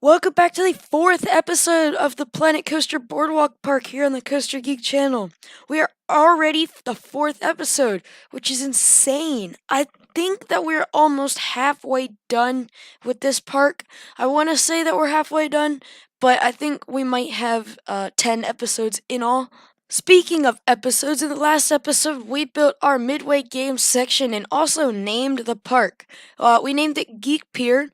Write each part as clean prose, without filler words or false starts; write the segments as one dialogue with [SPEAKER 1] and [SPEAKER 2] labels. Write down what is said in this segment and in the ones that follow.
[SPEAKER 1] Welcome back to the fourth episode of the Planet Coaster Boardwalk Park here on the Coaster Geek channel. We are already the fourth episode, which is insane. I think that we're almost halfway done with this park. I want to say that we're halfway done, but I think we might have 10 episodes in all. Speaking of episodes, in the last episode, we built our Midway Games section and also named the park. We named it Geek Pier,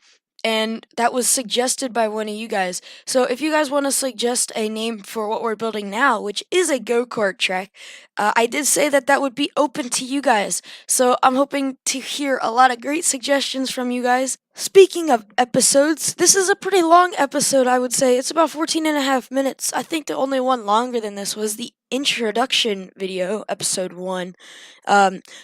[SPEAKER 1] and that was suggested by one of you guys. So if you guys want to suggest a name for what we're building now, which is a go-kart track, I did say that that would be open to you guys. So I'm hoping to hear a lot of great suggestions from you guys. Speaking of episodes, this is a pretty long episode, I would say. It's about 14 and a half minutes. I think the only one longer than this was the introduction video, episode 1.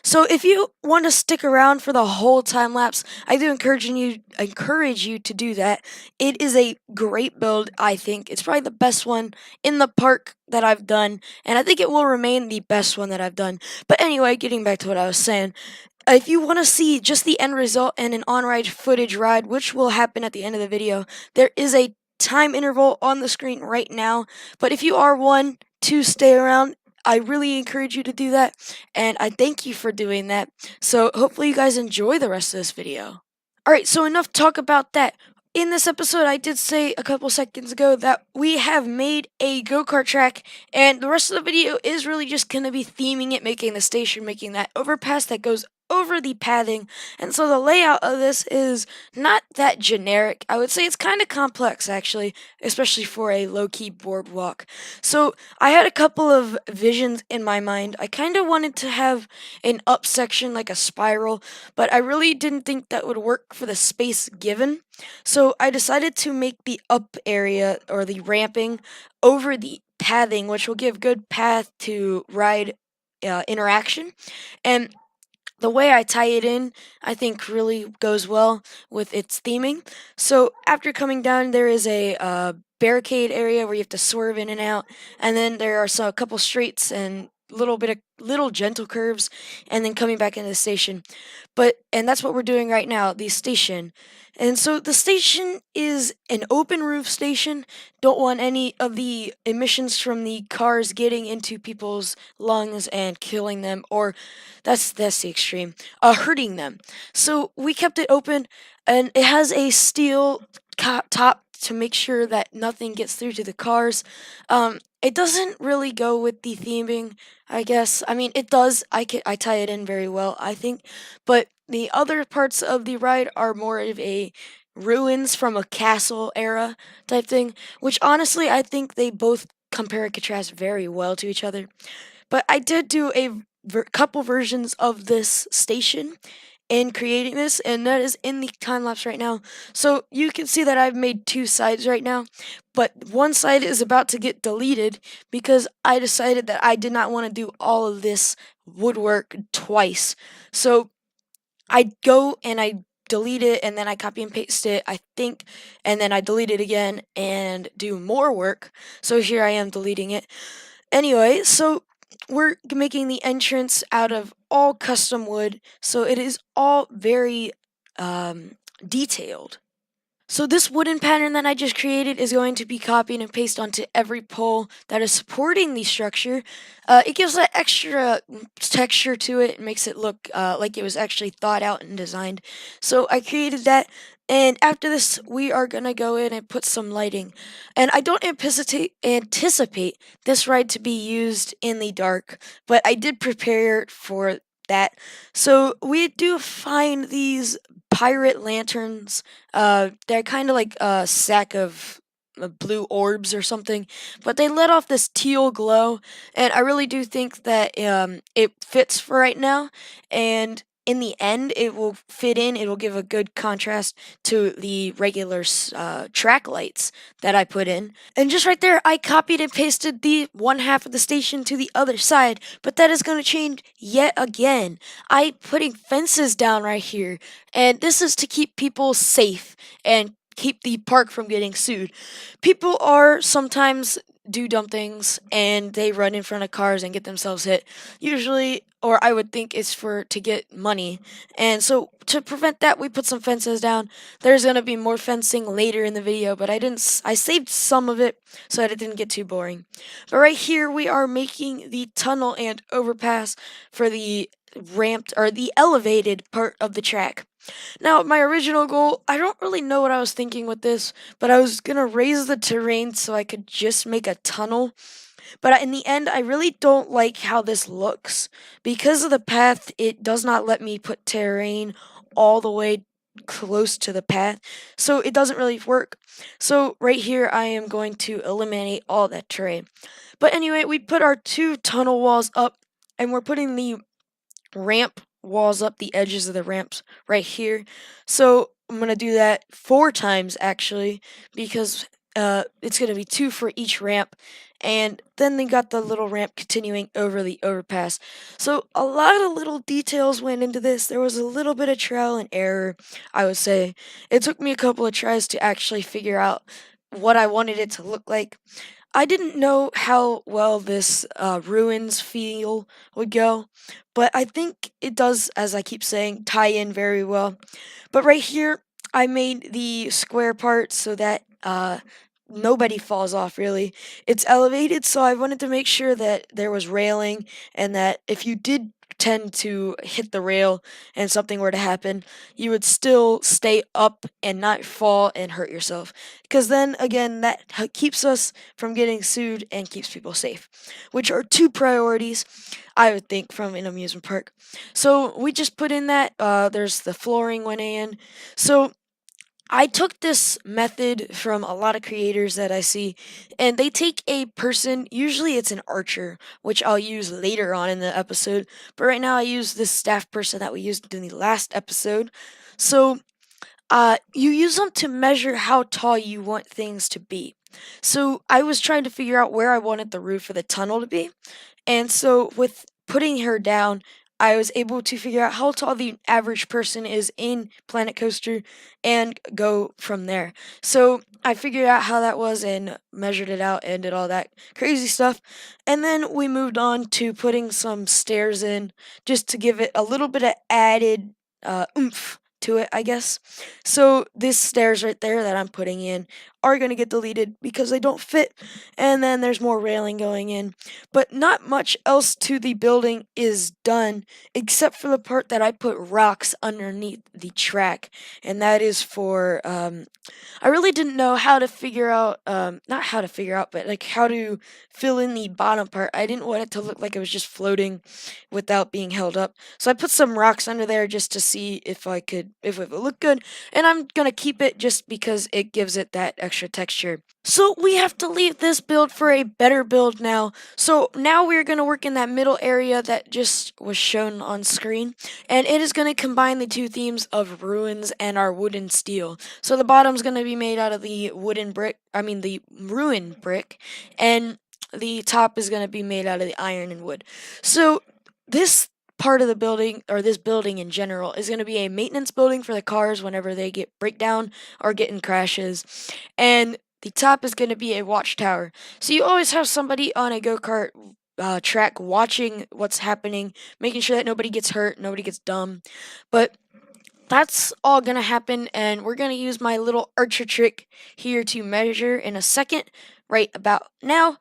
[SPEAKER 1] So if you want to stick around for the whole time lapse, I do encourage you to do that. It is a great build, I think. It's probably the best one in the park that I've done, and I think it will remain the best one that I've done. But anyway, getting back to what I was saying, if you want to see just the end result and an on-ride footage ride, which will happen at the end of the video, there is a time interval on the screen right now. But if you are one to stay around, I really encourage you to do that, and I thank you for doing that. So hopefully you guys enjoy the rest of this video. Alright, so enough talk about that. In this episode, I did say a couple seconds ago that we have made a go-kart track, and the rest of the video is really just going to be theming it, making the station, making that overpass that goes over the pathing. And so the layout of this is not that generic. I would say it's kind of complex, actually, especially for a low-key boardwalk. So I had a couple of visions in my mind. I kind of wanted to have an up section, like a spiral, but I really didn't think that would work for the space given. So I decided to make the up area, or the ramping, over the pathing, which will give good path to ride interaction. And the way I tie it in, I think, really goes well with its theming. So after coming down, there is a barricade area where you have to swerve in and out, and then there are a couple streets and little gentle curves, and then coming back into the station. And that's what we're doing right now, the station. And so the station is an open roof station. Don't want any of the emissions from the cars getting into people's lungs and killing them, or that's the extreme, hurting them. So we kept it open, and it has a steel top to make sure that nothing gets through to the cars. It doesn't really go with the theming, I guess. I mean, it does. I tie it in very well, I think. But the other parts of the ride are more of a ruins from a castle era type thing, which honestly I think they both compare and contrast very well to each other. But I did do a couple versions of this station in creating this, and that is in the time lapse right now. So you can see that I've made two sides right now, but one side is about to get deleted because I decided that I did not want to do all of this woodwork twice. So I go and I delete it, and then I copy and paste it, I think, and then I delete it again and do more work. So here I am deleting it. Anyway, so we're making the entrance out of all custom wood, so it is all very detailed. So this wooden pattern that I just created is going to be copied and pasted onto every pole that is supporting the structure. It gives that extra texture to it and makes it look like it was actually thought out and designed. So I created that, and after this we are going to go in and put some lighting. And I don't anticipate this ride to be used in the dark, but I did prepare for that. So we do find these pirate lanterns. They're kind of like a sack of blue orbs or something, but they let off this teal glow, and I really do think that it fits for right now. And in the end, it will fit in. It'll give a good contrast to the regular track lights that I put in. And just right there, I copied and pasted the one half of the station to the other side, but that is going to change yet again. I'm putting fences down right here, and this is to keep people safe and keep the park from getting sued. People are sometimes do dumb things and they run in front of cars and get themselves hit. Usually, or I would think it's for to get money. And so to prevent that, we put some fences down. There's going to be more fencing later in the video, but I saved some of it so that it didn't get too boring. But right here we are making the tunnel and overpass for the ramped or the elevated part of the track. Now, my original goal, I don't really know what I was thinking with this, but I was gonna raise the terrain so I could just make a tunnel. But in the end, I really don't like how this looks. Because of the path, it does not let me put terrain all the way close to the path, so it doesn't really work. So right here, I am going to eliminate all that terrain. But anyway, we put our 2 tunnel walls up, and we're putting the ramp walls up, the edges of the ramps right here. So I'm going to do that 4 times actually, because it's going to be 2 for each ramp. And then they got the little ramp continuing over the overpass. So a lot of little details went into this. There was a little bit of trial and error, I would say. It took me a couple of tries to actually figure out what I wanted it to look like. I didn't know how well this ruins feel would go, but I think it does, as I keep saying, tie in very well. But right here, I made the square part so that nobody falls off really. It's elevated, so I wanted to make sure that there was railing and that if you did tend to hit the rail and something were to happen, you would still stay up and not fall and hurt yourself. Because then again, that keeps us from getting sued and keeps people safe, which are 2 priorities, I would think, from an amusement park. So we just put in that, there's the flooring went in. So I took this method from a lot of creators that I see, and they take a person, usually it's an archer, which I'll use later on in the episode, but right now I use this staff person that we used in the last episode. So, you use them to measure how tall you want things to be. So, I was trying to figure out where I wanted the roof of the tunnel to be, and so with putting her down, I was able to figure out how tall the average person is in Planet Coaster and go from there. So I figured out how that was and measured it out and did all that crazy stuff. And then we moved on to putting some stairs in just to give it a little bit of added oomph to it, I guess. So these stairs right there that I'm putting in are going to get deleted because they don't fit. And then there's more railing going in. But not much else to the building is done except for the part that I put rocks underneath the track. And that is for, I really didn't know how to figure out, not how to figure out, but like how to fill in the bottom part. I didn't want it to look like it was just floating without being held up. So I put some rocks under there just to see if if it would look good. And I'm gonna keep it just because it gives it that extra texture. So we have to leave this build for a better build now. So now we're going to work in that middle area that just was shown on screen. And it is going to combine the 2 themes of ruins and our wooden steel. So the bottom's going to be made out of the the ruin brick. And the top is going to be made out of the iron and wood. So this part of the building, or this building in general, is going to be a maintenance building for the cars whenever they get breakdown or get in crashes. And the top is going to be a watchtower. So you always have somebody on a go-kart track watching what's happening, making sure that nobody gets hurt, nobody gets dumb. But that's all going to happen, and we're going to use my little archer trick here to measure in a second, right about now.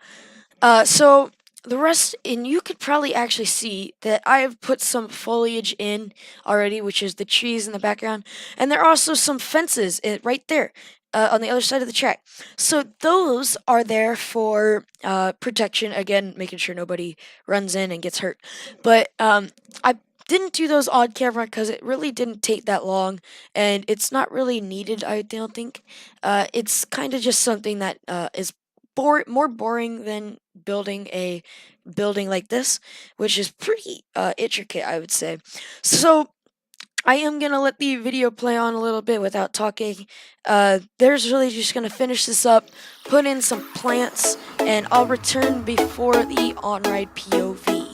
[SPEAKER 1] So the rest, and you could probably actually see that I have put some foliage in already, which is the trees in the background, and there are also some fences right there. On the other side of the track. So those are there for protection, again, making sure nobody runs in and gets hurt. But I didn't do those on camera because it really didn't take that long, and it's not really needed, I don't think. It's kind of just something that is more boring than building a building like this, which is pretty intricate, I would say. So I am going to let the video play on a little bit without talking. There's really just going to finish this up, put in some plants, and I'll return before the on-ride POV.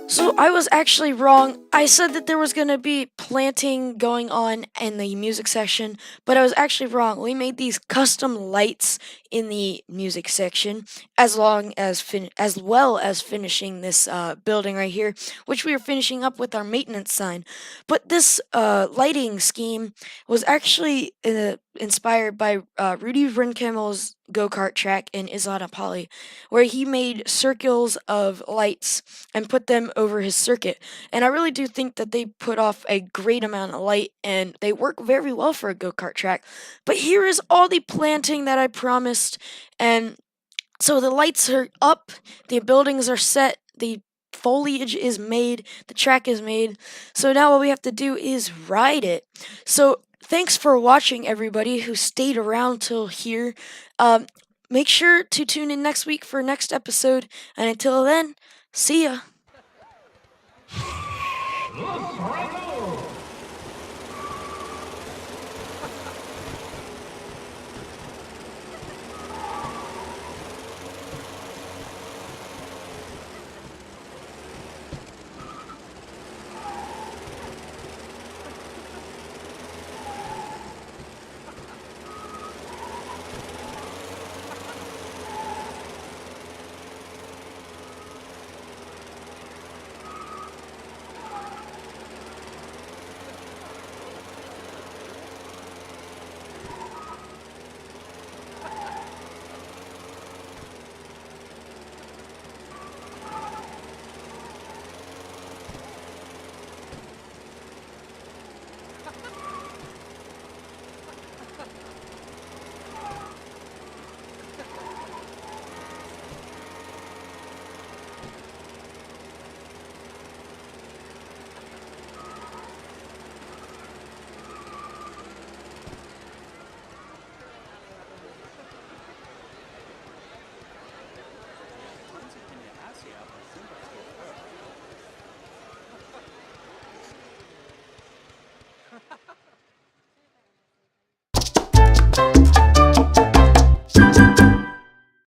[SPEAKER 1] So I was actually wrong. I said that there was going to be planting going on in the music section, but I was actually wrong. We made these custom lights in the music section, as well as finishing this building right here, which we are finishing up with our maintenance sign. But this lighting scheme was actually inspired by Rudy Rinkemel's go-kart track in Islanapali, where he made circles of lights and put them over his circuit. And I really do think that they put off a great amount of light and they work very well for a go-kart track. But here is all the planting that I promised. And so the lights are up, the buildings are set, the foliage is made, the track is made. So now what we have to do is ride it. So thanks for watching, everybody who stayed around till here. Um, Make sure to tune in next week for next episode. And until then, see ya.